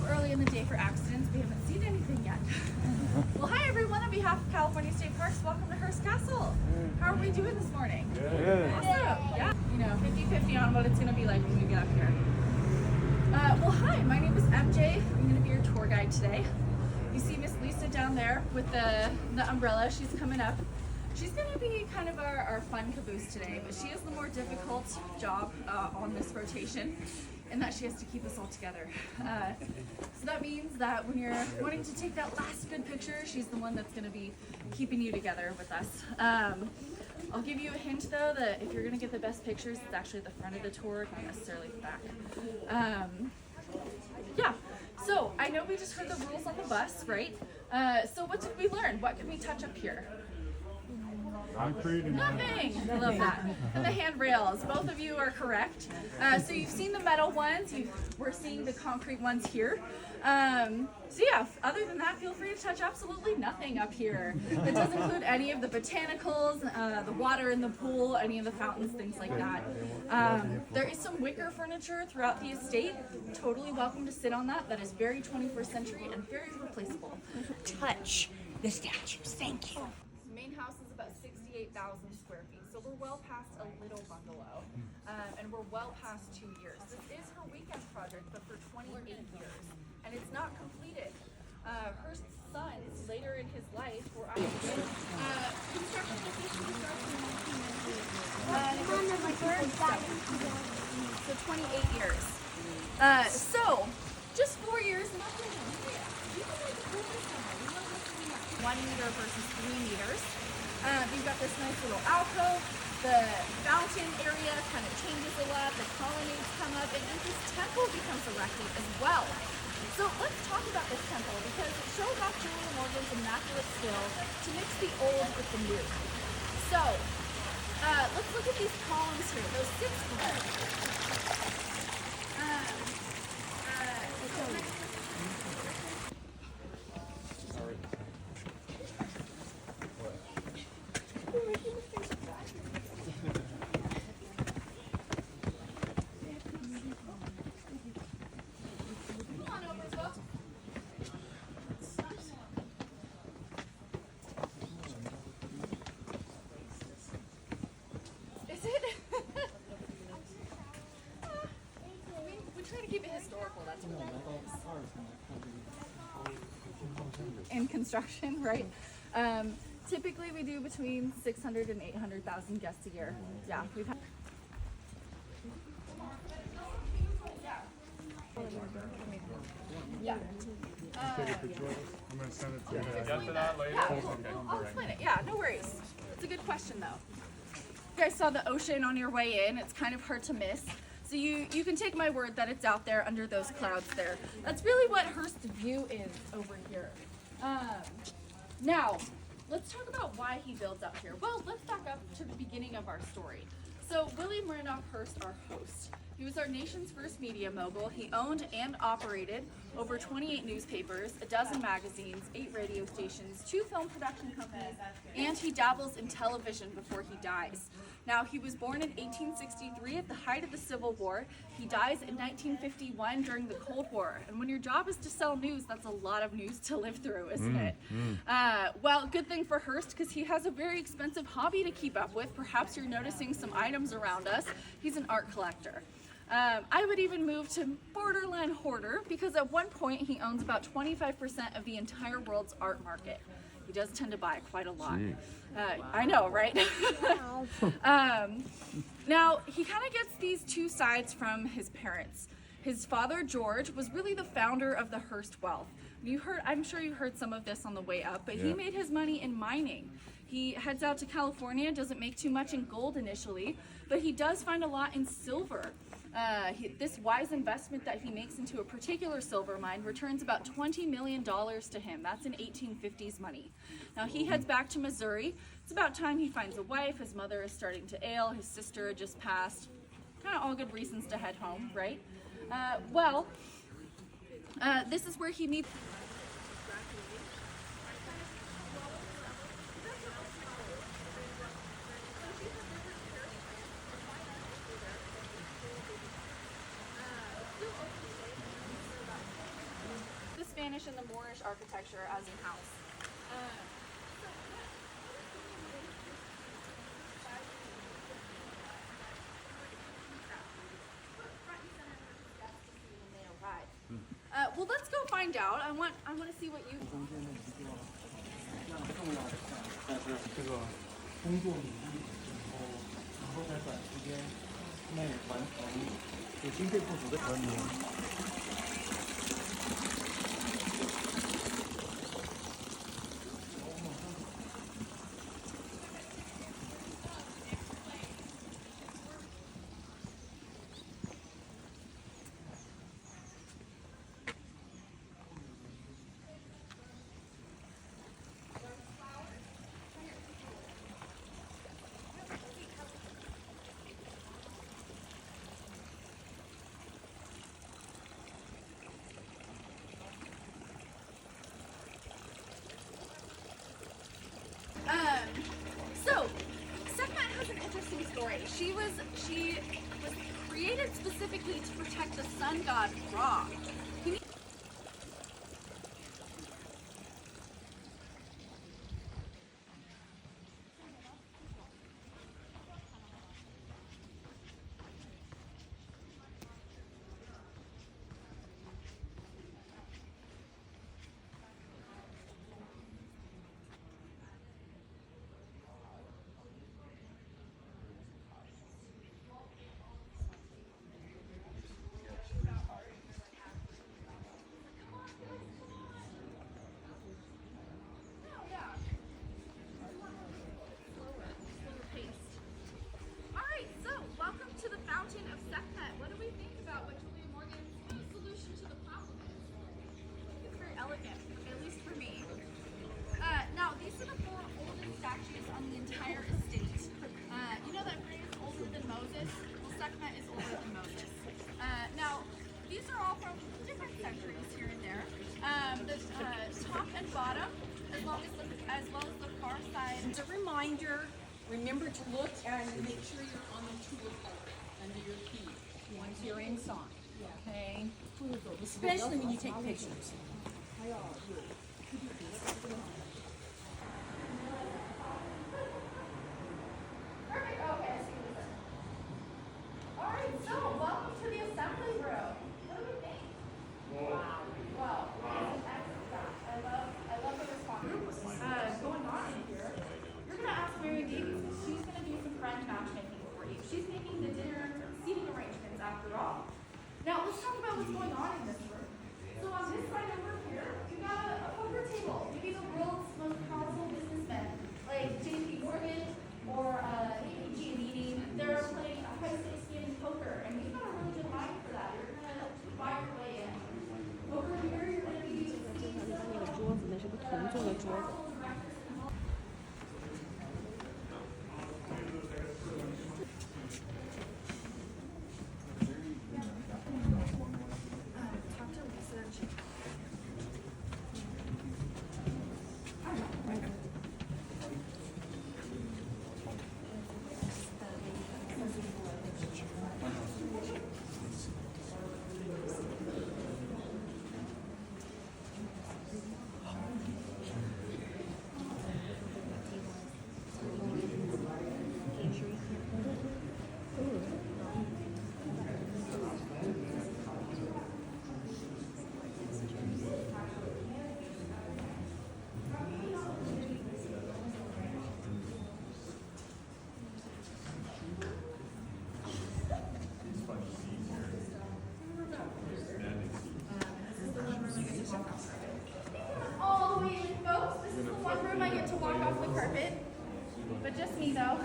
early in the day for accidents, we haven't seen anything yet. Well, hi everyone. On behalf of California State Parks, welcome to Hearst Castle. How are we doing this morning? Good. Awesome. Yeah. You know, 50-50 on what it's going to be like when we get up here. Well, hi. My name is MJ. I'm going to be your tour guide today. You see Miss Lisa down there with the umbrella. She's coming up. She's going to be kind of our fun caboose today, but she has the more difficult job on this rotation, in that she has to keep us all together. So that means that when you're wanting to take that last good picture, she's the one that's going to be keeping you together with us. I'll give you a hint though, that if you're going to get the best pictures, it's actually the front of the tour, not necessarily the back. Yeah, so I know we just heard the rules on the bus, right? So what did we learn? What can we touch up here? Concrete. Nothing. I love that. And the handrails. Both of you are correct. So you've seen the metal ones. We're seeing the concrete ones here. So yeah, other than that, feel free to touch absolutely nothing up here. It does include any of the botanicals, the water in the pool, any of the fountains, things like that. There is some wicker furniture throughout the estate. Totally welcome to sit on that. That is very 21st century and very replaceable. Touch the statues. Thank you. The main house is about 68,000 square feet, so we're well past a little bungalow, and we're well past 2 years. This is her weekend project, but for 28 years, and it's not completed. Her sons, later in his life, were construction officially started in 1970. So 28 years. So, just 4 years. 1 meter versus 3 meters. You've got this nice little alcove. The fountain area kind of changes a lot. The colonnades come up, and then this temple becomes erected as well. So let's talk about this temple, because it shows off Julia Morgan's immaculate skill to mix the old with the new. So let's look at these columns here. Those 6 in construction, right? Typically we do between 600 and 800,000 guests a year. Yeah, we've had. Yeah. Take a picture of it. I'm going to send it to you. Get to that later. Yeah, I'll explain it. Yeah, no worries. It's a good question though. You guys saw the ocean on your way in. It's kind of hard to miss. So you can take my word that it's out there under those clouds there. That's really what Hearst View is over here. Now, let's talk about why he builds up here. Well, let's back up to the beginning of our story. So William Randolph Hearst, our host, he was our nation's first media mogul. He owned and operated over 28 newspapers, a dozen magazines, 8 radio stations, 2 film production companies, and he dabbles in television before he dies. Now, he was born in 1863 at the height of the Civil War. He dies in 1951 during the Cold War. And when your job is to sell news, that's a lot of news to live through, isn't it? Well, good thing for Hearst, because he has a very expensive hobby to keep up with. Perhaps you're noticing some items around us. He's an art collector. I would even move to borderline hoarder, because at one point he owns about 25% of the entire world's art market. He does tend to buy quite a lot. I know, right? Now, he kind of gets these 2 sides from his parents. His father, George, was really the founder of the Hearst wealth. I'm sure you heard some of this on the way up, but he made his money in mining. He heads out to California, doesn't make too much in gold initially, but he does find a lot in silver. This wise investment that he makes into a particular silver mine returns about $20 million to him. That's in 1850s money. Now he heads back to Missouri. It's about time he finds a wife. His mother is starting to ail. His sister just passed. Kind of all good reasons to head home, right? This is where he meets. Spanish and the Moorish architecture as in-house. Well, let's go find out. I want to see what you. 这个工作努力然后在短时间内完成有经费不足的文明。So, Sekhmet has an interesting story. She was created specifically to protect the sun god Ra. Alright, so welcome to the Fountain of Sekhmet. What do we think about what Julia Morgan's solution to the problem is? It's very elegant, at least for me. Now, these are the 4 oldest statues on the entire estate. You know that phrase, older than Moses? Well, Sekhmet is older than Moses. Now, these are all from different centuries here and there. The top and bottom, as well as the far side. As a reminder, remember to look and make sure you're on the tool cover under your feet once you're inside. Okay? Especially when you take pictures. Perfect. Okay, I see what it is. All right, so welcome to the assembly room. What do we think? Wow. I love the response. Going on in here. You're gonna ask Mary Davies. She's gonna do some French matchmaking for you. She's making the dinner seating arrangements after all. Now let's talk about what's going on in this room. So on this side over here, you got a poker table. Maybe the world's most powerful businessmen, like J.P. Morgan or A.P. Giannini. They're playing a high-stakes game of poker, and you've got a really good mind for that. You're gonna buy your way in. Over here, you're gonna be seeing some 那个桌子，那是个铜做的桌子。 talk to research. All the way in, folks. This is the one room I get to walk off the carpet. But just me, though.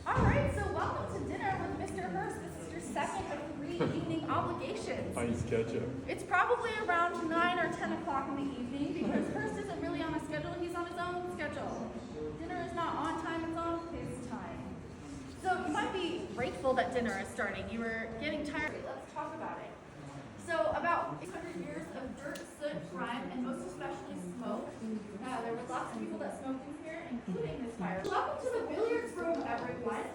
All right, so welcome to dinner with Mr. Hurst. This is your second of 3 evening obligations. I use ketchup. It's probably around 9 or 10 o'clock in the evening because Hurst isn't really on a schedule. He's on his own schedule. Dinner is not on time, it's on his time. So you might be grateful that dinner is starting. You were getting tired. Let's talk about it. So about 600 years of dirt, soot, grime, and most especially smoke. There were lots of people that smoked in here, including this fire. Welcome to the billiards room, everyone.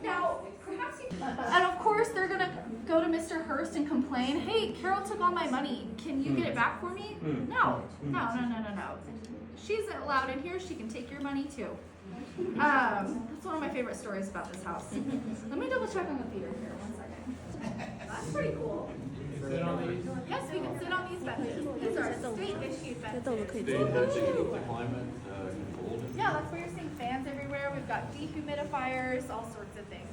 Now, perhaps you... and of course, they're going to go to Mr. Hurst. burst and complain, hey, Carol took all my money. Can you get it back for me? No. She's allowed in here. She can take your money too. That's one of my favorite stories about this house. Let me double check on the theater here. 1 second. That's pretty cool. Yes, we can sit on these benches. These are state issued 这豆子 benches. 可以 They 做 have the climate controlled. Yeah, that's where you're seeing fans everywhere. We've got dehumidifiers, all sorts of things.